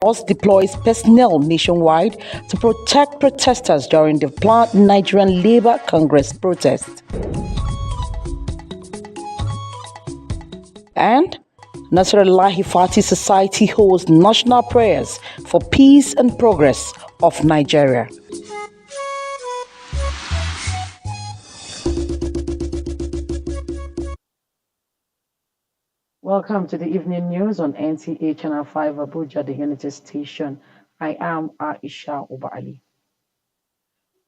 Force deploys personnel nationwide to protect protesters during the planned Nigerian Labour Congress protest. And Nasrallah Hifati Society holds national prayers for peace and progress of Nigeria. Welcome to the evening news on NTA Channel 5 Abuja, the Unity Station. I am Aisha Obaali.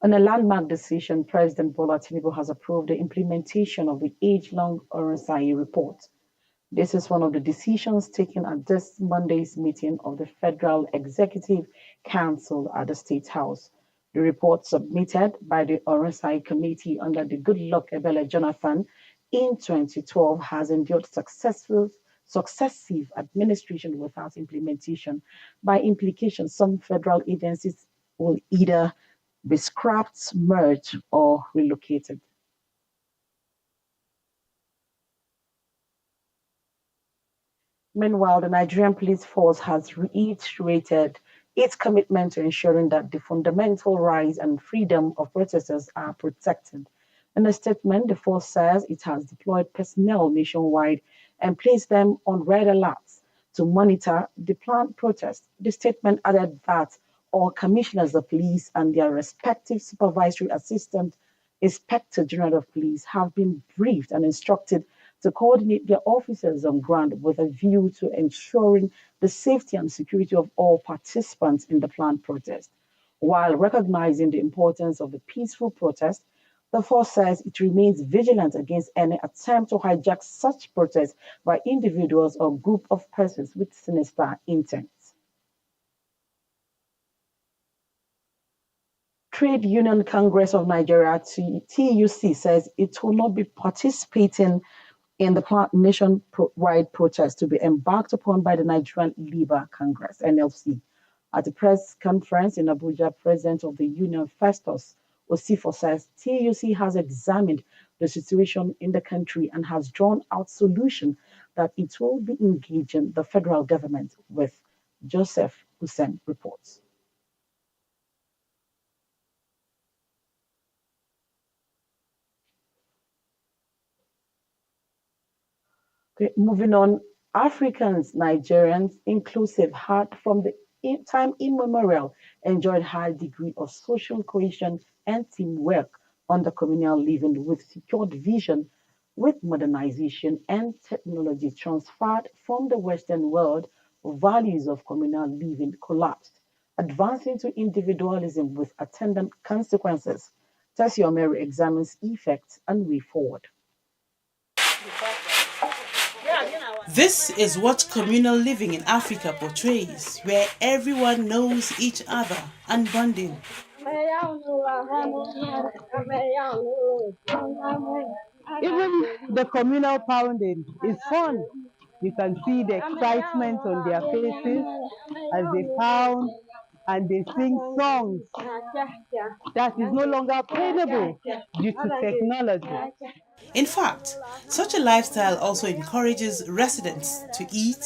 On a landmark decision, President Bola Tinubu has approved the implementation of the age-long Oronsaye report. This is one of the decisions taken at this Monday's meeting of the Federal Executive Council at the State House. The report submitted by the Oronsaye Committee under the Goodluck Ebele Jonathan in 2012 has endured successive administration without implementation. By implication, some federal agencies will either be scrapped, merged, or relocated. Meanwhile, the Nigerian police force has reiterated its commitment to ensuring that the fundamental rights and freedom of protesters are protected. In a statement, the force says it has deployed personnel nationwide and placed them on red alerts to monitor the planned protest. The statement added that all commissioners of police and their respective supervisory assistant inspector general of police have been briefed and instructed to coordinate their officers on ground with a view to ensuring the safety and security of all participants in the planned protest. While recognizing the importance of the peaceful protest, the force says it remains vigilant against any attempt to hijack such protests by individuals or group of persons with sinister intent. Trade Union Congress of Nigeria, TUC, says it will not be participating in the nationwide protest to be embarked upon by the Nigerian Labour Congress, NLC. At a press conference in Abuja, President of the Union, Festus Osifo, says TUC has examined the situation in the country and has drawn out solution that it will be engaging the federal government with. Joseph Hussein reports. Okay, moving on, Africans, Nigerians, inclusive, had from the time immemorial enjoyed high degree of social cohesion and teamwork under communal living with secured vision, with modernization and technology transferred from the Western world, values of communal living collapsed, advancing to individualism with attendant consequences. Tessie Omeri examines effects and way forward. This is what communal living in Africa portrays, where everyone knows each other and bonding. Even the communal pounding is fun. You can see the excitement on their faces as they pound and they sing songs that is no longer obtainable due to technology. In fact, such a lifestyle also encourages residents to eat,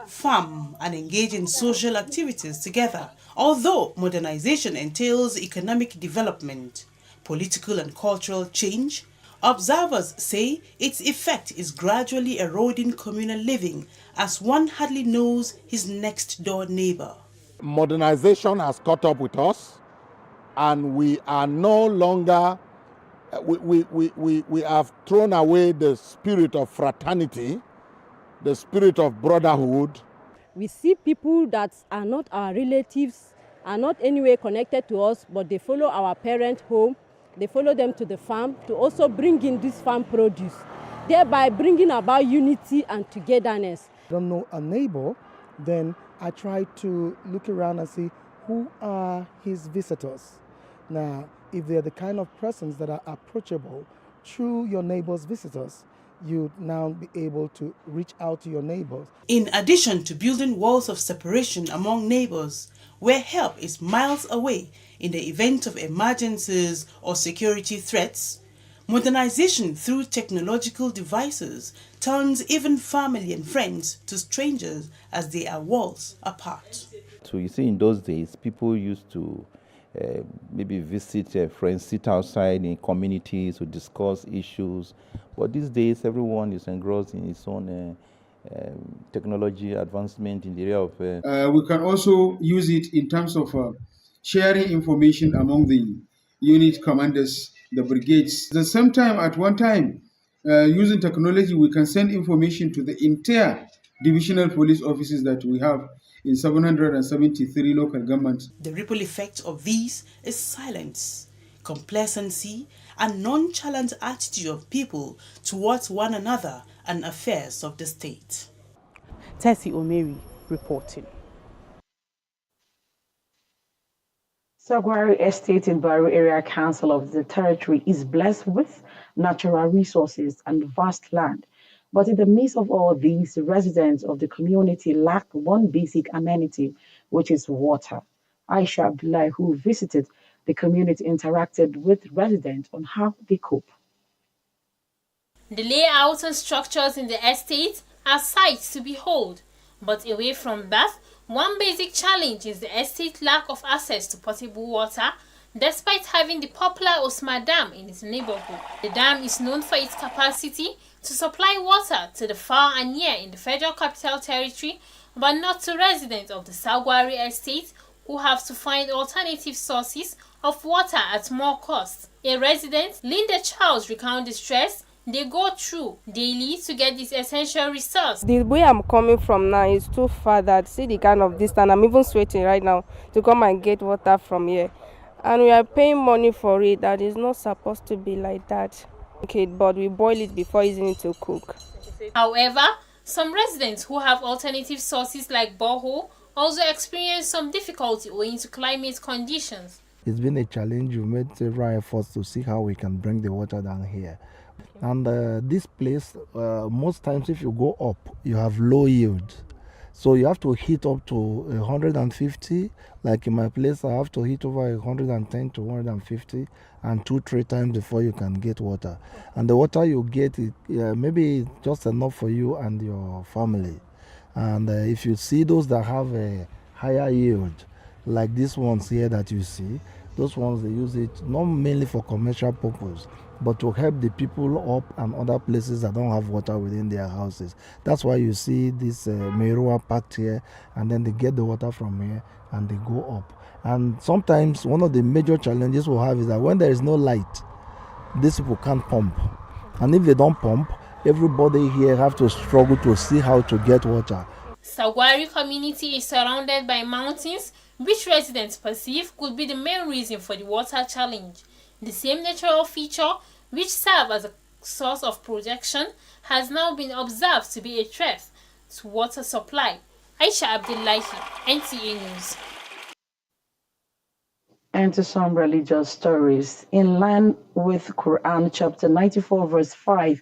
farm, and engage in social activities together. Although modernization entails economic development, political and cultural change, observers say its effect is gradually eroding communal living as one hardly knows his next door neighbor. Modernization has caught up with us, and we are no longer, we have thrown away the spirit of fraternity, the spirit of brotherhood. We see people that are not our relatives, are not anyway connected to us, but they follow our parents home, they follow them to the farm to also bring in this farm produce, thereby bringing about unity and togetherness. I don't know a neighbor, then I try to look around and see who are his visitors. Now, if they're the kind of persons that are approachable through your neighbor's visitors, you now be able to reach out to your neighbors. In addition to building walls of separation among neighbors, where help is miles away in the event of emergencies or security threats, modernization through technological devices turns even family and friends to strangers as they are worlds apart. to, you see, in those days, people used to maybe visit friends, sit outside in communities to discuss issues. But these days, everyone is engrossed in its own technology advancement in the area of... We can also use it in terms of sharing information among the unit commanders, the brigades. At the same time, at one time, using technology, we can send information to the entire divisional police offices that we have in 773 local governments. The ripple effect of these is silence, complacency, and nonchalant attitude of people towards one another and affairs of the state. Tessie Omeri reporting. Sagwari Estate in Baru Area Council of the Territory is blessed with natural resources and vast land. But in the midst of all these, residents of the community lack one basic amenity, which is water. Aisha Abdullahi, who visited the community, interacted with residents on how they cope. The layout and structures in the estate are sights to behold. But away from that, one basic challenge is the estate's lack of access to potable water, despite having the popular Osma Dam in its neighborhood. The dam is known for its capacity to supply water to the far and near in the Federal Capital Territory, but not to residents of the Sagwari estate who have to find alternative sources of water at more cost. A resident, Linda Charles, recounts the stress they go through daily to get this essential resource. The way I'm coming from now is too far that see the kind of distance. I'm even sweating right now to come and get water from here. And we are paying money for it. That is not supposed to be like that. Okay, but we boil it before using it to cook. However, some residents who have alternative sources like borehole also experience some difficulty owing to climate conditions. It's been a challenge. We've made several efforts to see how we can bring the water down here. And this place, most times if you go up, you have low yield. So you have to heat up to 150. Like in my place, I have to heat over 110 to 150 and 2-3 times before you can get water. And the water you get, maybe just enough for you and your family. And if you see those that have a higher yield, like these ones here that you see, those ones, they use it not mainly for commercial purpose, but to help the people up and other places that don't have water within their houses. That's why you see this Merua packed here, and then they get the water from here and they go up. And sometimes one of the major challenges we'll have is that when there is no light, these people can't pump. And if they don't pump, everybody here have to struggle to see how to get water. Sagwari community is surrounded by mountains, which residents perceive could be the main reason for the water challenge. The same natural feature, which serves as a source of protection, has now been observed to be a threat to water supply. Aisha Abdullahi, NTA News. And to some religious stories. In line with Quran chapter 94 verse 5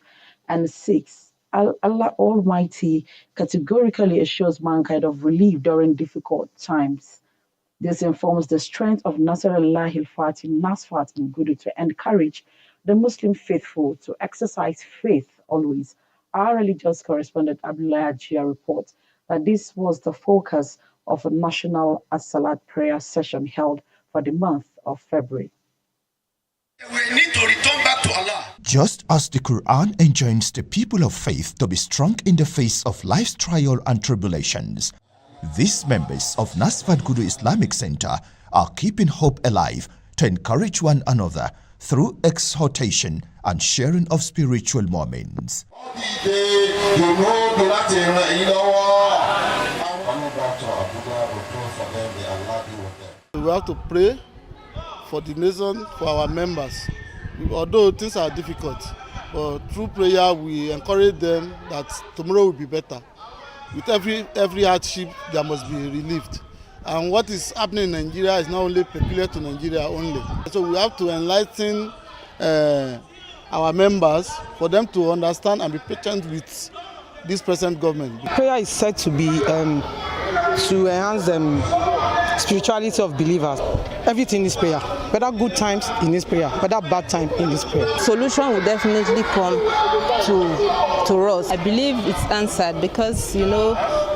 and 6, Allah Almighty categorically assures mankind of relief during difficult times. This informs the strength of Nasrullah al-Fatih Nasfat Ngudu to encourage the Muslim faithful to exercise faith always. Our religious correspondent Abdullah Ajia reports that this was the focus of a national As-Salat prayer session held for the month of February. We need to return back to Allah. Just as the Quran enjoins the people of faith to be strong in the face of life's trial and tribulations, these members of Nasfat Ngudu Islamic Center are keeping hope alive to encourage one another through exhortation and sharing of spiritual moments. We have to pray for the nation, for our members. Although things are difficult, but through prayer we encourage them that tomorrow will be better. With every hardship, there must be relieved. And what is happening in Nigeria is not only peculiar to Nigeria only. So we have to enlighten our members for them to understand and be patient with this present government. Prayer is said to be to enhance the spirituality of believers. everything is prayer. Whether good times in this prayer, whether bad time in this prayer. Solution will definitely come to us. I believe it's answered because,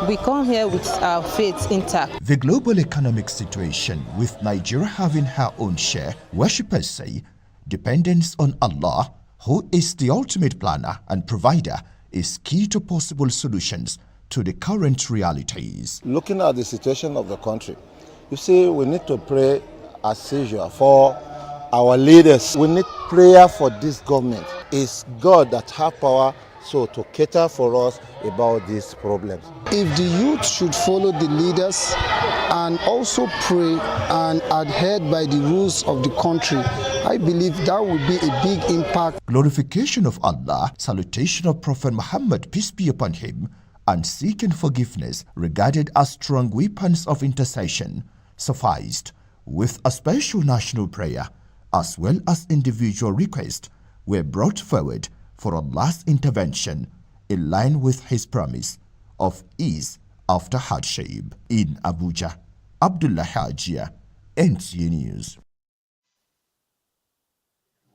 we come here with our faith intact. The global economic situation, with Nigeria having her own share, worshippers say dependence on Allah, who is the ultimate planner and provider, is key to possible solutions to the current realities. Looking at the situation of the country, you see, we need to pray as usual for our leaders. We need prayer for this government. It's God that has power to cater for us about these problems. If the youth should follow the leaders and also pray and adhere by the rules of the country, I believe that would be a big impact. Glorification of Allah, salutation of Prophet Muhammad, peace be upon him, and seeking forgiveness regarded as strong weapons of intercession sufficed, with a special national prayer as well as individual requests were brought forward for Allah's intervention in line with his promise of ease after hardship. In Abuja, Abdullah Hajia, NTA News.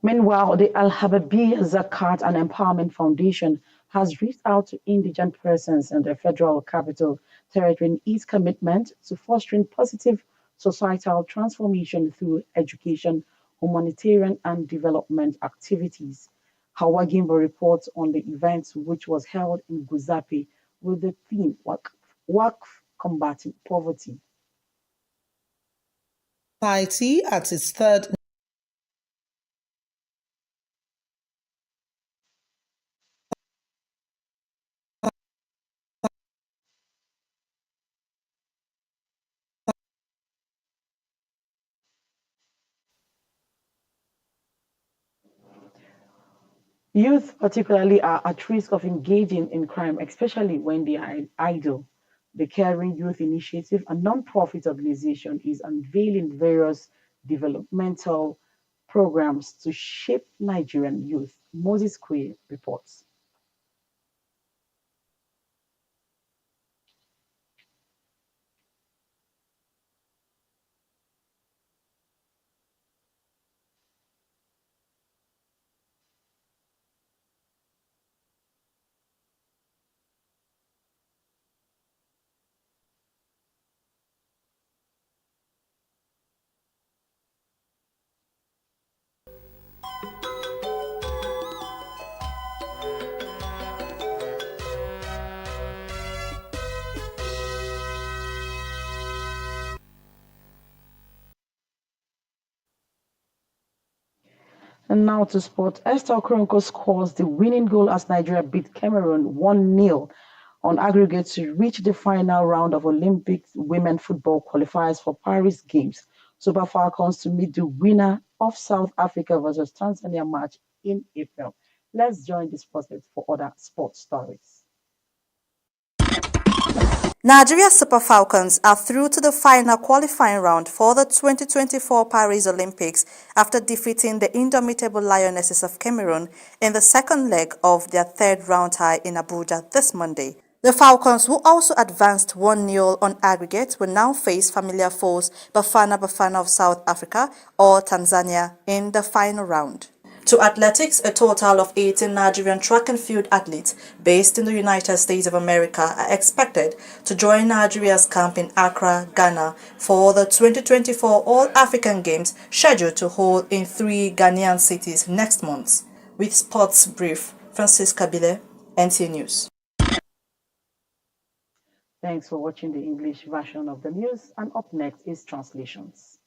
Meanwhile, the Al-Hababi Zakat and Empowerment Foundation has reached out to indigent persons in the Federal Capital Territory in its commitment to fostering positive societal transformation through education, humanitarian and development activities. Hawa Gimbo reports on the event, which was held in Guzape with the theme Work Combating Poverty. Society at its third Youth particularly are at risk of engaging in crime, especially when they are idle. The Caring Youth Initiative, a non-profit organization, is unveiling various developmental programs to shape Nigerian youth. Moses Kwe reports. And now to sport. Esther Okoronkwo scores the winning goal as Nigeria beat Cameroon 1-0 on aggregate to reach the final round of Olympic women football qualifiers for Paris Games. Super Falcons to meet the winner of South Africa versus Tanzania match in April. Let's join the sports for other sports stories. Nigeria Super Falcons are through to the final qualifying round for the 2024 Paris Olympics after defeating the indomitable Lionesses of Cameroon in the second leg of their third round tie in Abuja this Monday. The Falcons, who also advanced 1-0 on aggregate, will now face familiar foes Bafana Bafana of South Africa or Tanzania in the final round. To athletics, a total of 18 Nigerian track and field athletes based in the United States of America are expected to join Nigeria's camp in Accra, Ghana for the 2024 All-African Games scheduled to hold in 3 Ghanaian cities next month. With Sports Brief, Francis Kabile, NTA News. Thanks for watching the English version of the news, and up next is translations.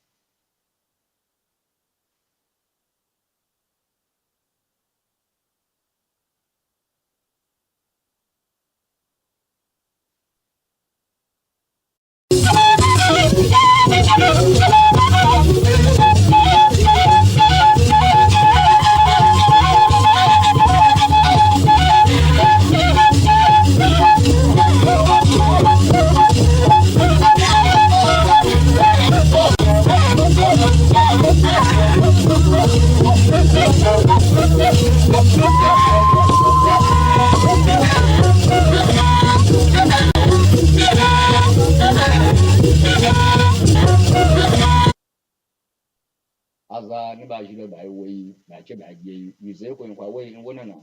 Yeah. aza ni ba jilo ba wai ba ce ba ge yuze ko kwa wai in wona na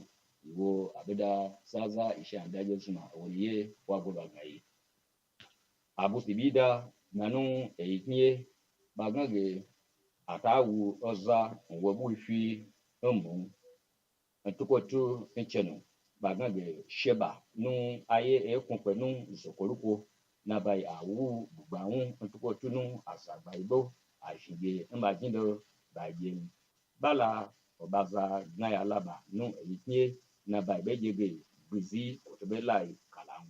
wo abida saza isha daje suna waliye wa go ba gai abu sibida nanu einie ba gange atawu oza wo bu fi mbu tukotu nchenu ba gange sheba nu aye ekun penu zokoruko na bai awu bugbaun tukotu nu asagba ibo àṣìyẹ ńbà jíndọ bàjẹ bala ọbaza gnaya laba nu èyíkíé na ba ìbẹjẹgẹ gbèzí òtúbẹlà kàlàm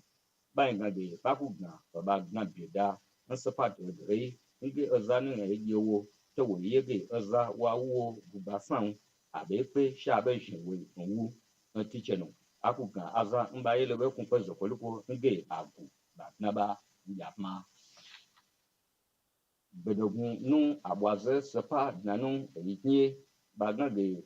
báyìí gàdé pákúgàn ọba gàn bìẹdà ńsọpàtì ọdẹrẹ ńgbé ọzá nínú ẹyẹ owó tọwọ yẹgẹ ọzá wà wúwo gbùgbà sàn àbẹ pé ṣàbẹ ìṣèwé òwú ńtìchẹnù pákúgàn azá ńbà ayélujára kún pẹ zọkọlùkọ ńgbé àgù bàtìnàbà ńyàpá bedogun nu abwaze sepa nanu eyiknie bagade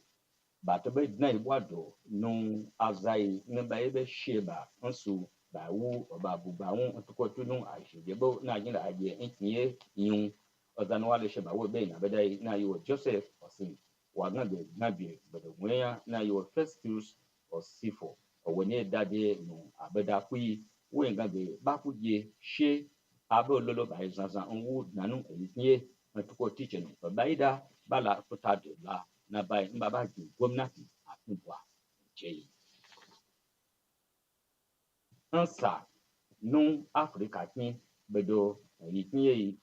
batobe dna ibwado nu azai ne ba ebe sheba nsu ba wu oba bugba wu tukotu nu ajidebo na ajinda aje nknie yun ozanu wale sheba wo be na bedai na yo Joseph osin wagade nabi bedogun ya na yo Festus Osifo owone dade nu abeda kui we ngade bakuje she abo lolo ba izanzan nwu nanu eyiknie tuko teaching baida bala kutade la na bai mbaba ji gwamnati a kubwa ce ansa nu Africa kin bedo eyiknie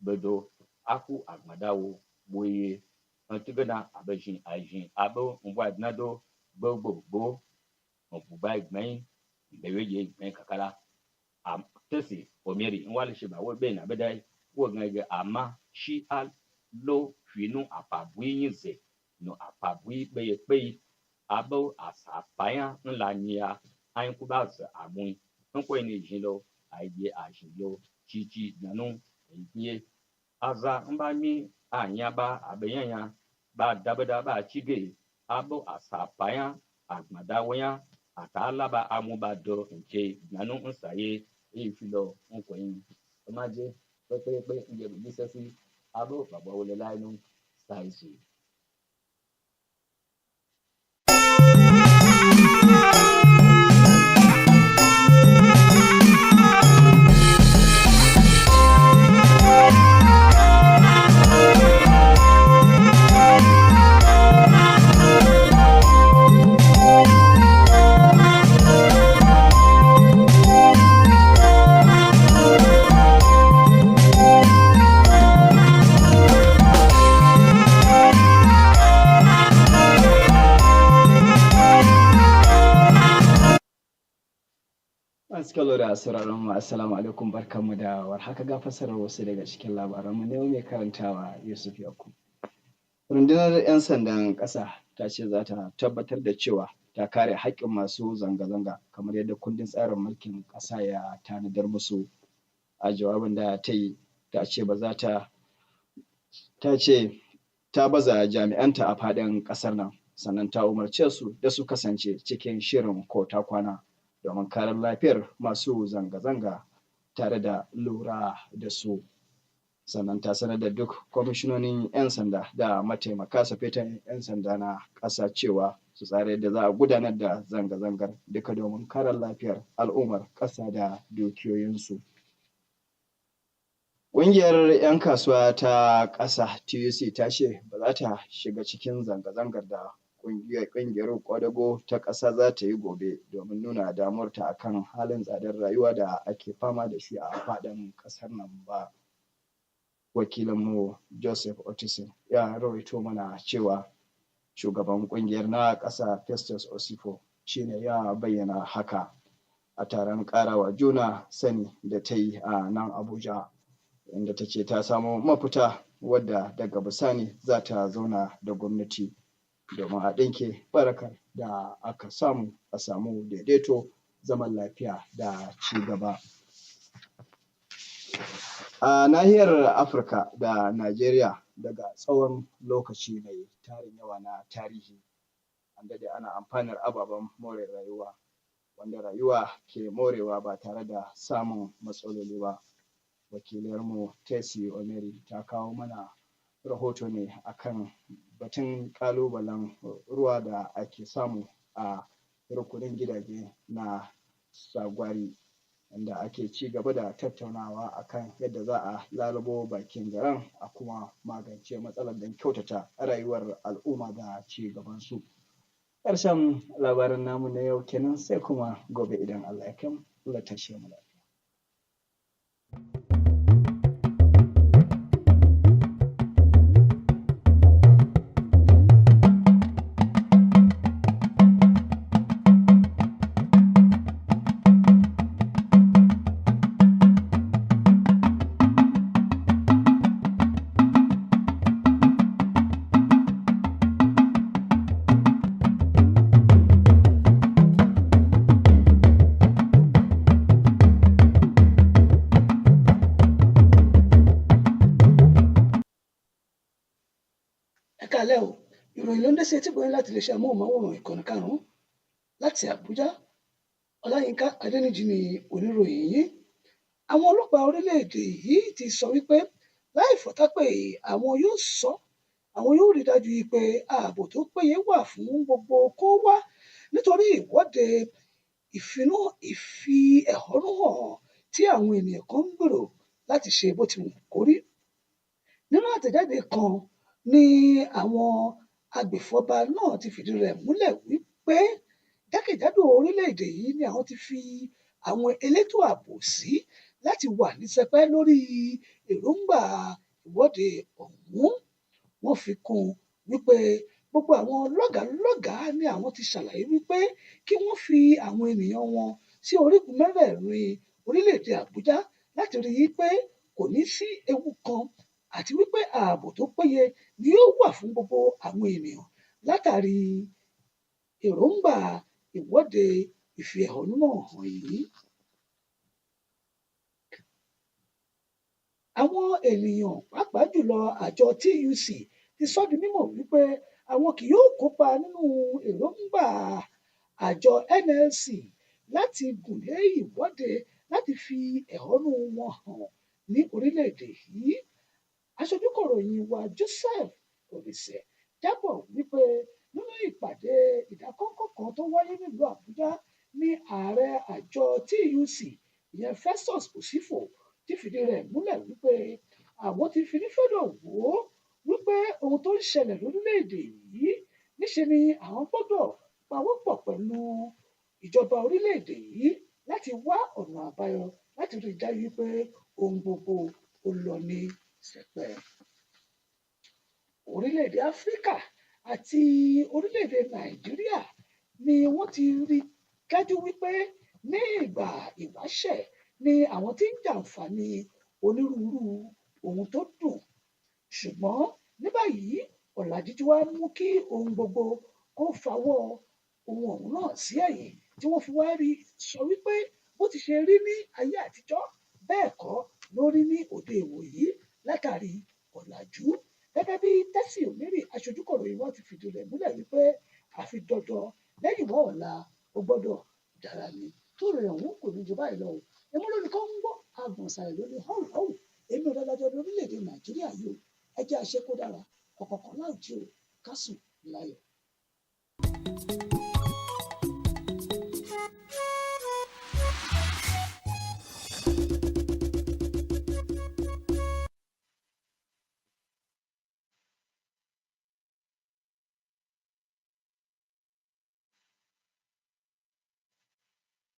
bedo aku agmadawo boye antigana abajin ajin abo ngwa nado gbogbo obuba igben beweje igben kakala am tesi omeri nwale shiba wo be na bedai wo ngege ama shi al lo finu apabwinze no apabwi beye pe abo asapaya nla nia ayin kubaza amun nko ni jilo aye ajilo chichi nanu enye aza mbami anyaba abeyanya ba dabada ba chige abo asapaya agmadawoya atalaba amubado nche nanu nsaye ifilo nkwenyi omaje pepepe nje bisesi abo baba wole lainu saisi Masu kallo da sauraron mu assalamu alaikum barkanmu da warhaka ga fasarar wasu daga cikin labaran mu ne mai karantawa Yusuf Yakub. Rundunar 'yan sandan ƙasa ta ce za ta tabbatar da cewa ta kare haƙƙin masu zanga-zanga kamar yadda kundin tsarin mulkin ƙasa ya tanadar musu. A jawabin da ta yi ta ce ta baza jami'anta a faɗin ƙasar nan sannan ta umarce su da su kasance cikin shirin ko ta kwana domin kare lafiyar masu zanga-zanga tare da lura da su. Sannan ta sanar da duk kwamishinonin 'yan sanda da mataimaka sufetan 'yan sanda na ƙasa cewa su tsara yadda za a gudanar da zanga-zangar duka domin kare lafiyar al'ummar ƙasa da dukiyoyinsu. Ƙungiyar 'yan kasuwa ta ƙasa TUC ta ce ba za ta shiga cikin zanga-zangar da ƙungiyar ƙwadago ta ƙasa za ta yi gobe domin nuna damuwarta akan halin tsadar rayuwa da ake fama da shi a faɗin ƙasar nan ba. Wakilinmu Joseph Otisin ya rawaito mana cewa shugaban ƙungiyar na ƙasa Festus Osifo shine ya bayyana haka a taron ƙarawa juna sani da ta yi a nan Abuja, inda ta ce ta samo mafita wadda daga bisani za ta zauna da gwamnati domin a ɗinke barakar da aka samu a samu daidaito, zaman lafiya da ci gaba. A nahiyar Afirka da Najeriya daga tsawon lokaci mai tarin yawa na tarihi an daɗe ana amfanar ababen more rayuwa wanda rayuwa ke morewa ba tare da samun matsaloli ba. Wakiliyarmu Tesi Omeri ta kawo mana rahoto ne akan batun ƙalubalen ruwa da ake samu a rukunin gidaje na Sagwari, inda ake ci gaba da tattaunawa akan yadda za a lalubo bakin zaren a kuma magance matsalar don kyautata rayuwar al'umma da ci gaban su. Ƙarshen labarin namu na yau kenan, sai kuma gobe idan Allah ya kai mu. Allah tashe mu lafiya. Kálẹ̀ o, ìròyìn ló ń dé sí etí gbọ̀nyìn láti iléeṣẹ́ amóhùnmáwòrán ìkànnì karùn-ún láti Àbújá. Ọláyínká Adéníjì ni oníròyìn yín. Àwọn ọlọ́pàá orílẹ̀-èdè yìí ti sọ wípé láì fọ̀tápè àwọn yóò rí dájú pé ààbò tó péye wà fún gbogbo kó wá nítorí ìwọ́de ìfi ẹ̀hónú hàn tí àwọn ènìyàn kan ń gbèrò láti ṣe bó ti wù kó rí. Nínú àtẹ̀jáde kan ní àwọn agbèfọ́ba náà ti fìdí rẹ̀ múlẹ̀ wípé jákèjádò orílẹ̀-èdè yìí ni àwọn ti fi àwọn elétò ààbò sí láti wà ní sẹpẹ́ lórí èròǹgbà ìwọ́de ọ̀hún. Wọ́n fi kún un wípé gbogbo àwọn lọ́gàálọ́gàá ni àwọn ti ṣàlàyé wípé kí wọ́n fi àwọn ènìyàn wọn sí orígun mẹ́rẹ̀ẹ̀rin orílẹ̀-èdè Àbújá láti rí i pé kò ní sí ewu kan àti wípé ààbò tó péye ni yóò wà fún gbogbo àwọn ènìyàn látàrí èròǹgbà ìwọ́de ìfi ẹ̀hónú hàn yìí. Àwọn ènìyàn pàápàá jùlọ àjọ TUC ti sọ di mímọ̀ wípé àwọn kì yóò kópa nínú èròǹgbà àjọ NLC láti gùnlé ìwọ́de láti fi ẹ̀hónú wọn hàn ní orílẹ̀-èdè yìí. Aṣojúkọ̀ròyìn wa Joseph Olise jábọ̀ wípé nínú ìpàdé ìdákọ́ńkọ́ kan tó wáyé nílùú Àbújá ní ààrẹ àjọ TUC ìyẹn Festus Osifo ti fìdí rẹ̀ múlẹ̀ wípé àwọn ti finífẹ́dọ̀ wò ó wípé ohun tó ń ṣẹlẹ̀ lórílẹ̀‐èdè yìí níṣe ni àwọn gbọ́dọ̀ pawọ́pọ̀ pẹ̀lú ìjọba orílẹ̀‐èdè yìí láti wá ọ̀nà àbáyọ láti rí i dájú pé ohun gbogbo ó lọ ní sẹpẹ́. Orílẹ̀‐èdè Áfíríkà àti orílẹ̀‐èdè Nàìjíríà ni wọ́n ti rí dájú wípé ní ìgbà ìwáṣẹ̀ ni àwọn tí ń jàǹfààní onírúurú ohun tó dùn, ṣùgbọ́n ní báyìí ọ̀làjú ti wá mú kí ohun gbogbo kó fawọ́ ohun ọ̀hún náà sí ẹ̀yìn tí wọ́n fi wá rí sọ wípé bó ti ṣe rí ní ayé àtijọ́ bẹ́ẹ̀ kọ́ ló rí ní òde ìwòyí látàrí ọ̀làjú. Gẹ́gẹ́ bí Tẹ́sí Òmírì aṣojúkọ̀ròyìn wa ti fìdí rẹ̀ múlẹ̀ wípé àfi dandan lẹ́yìn wọ́n ọ̀la ó gbọ́dọ̀ dára ni tó rẹ̀ ọ̀hún kò ní ju báyìí lọ. Ẹmú lónìí kan ń gbọ́ agbọ̀nsàrẹ̀ lórí họ́wù èmi ò dájọ́ lórílẹ̀‐èdè Nàìjíríà yìí o ẹ jẹ́ àṣẹ kó dára ọ̀kọ̀ọ̀kan láòjí o ká sùn láyọ̀.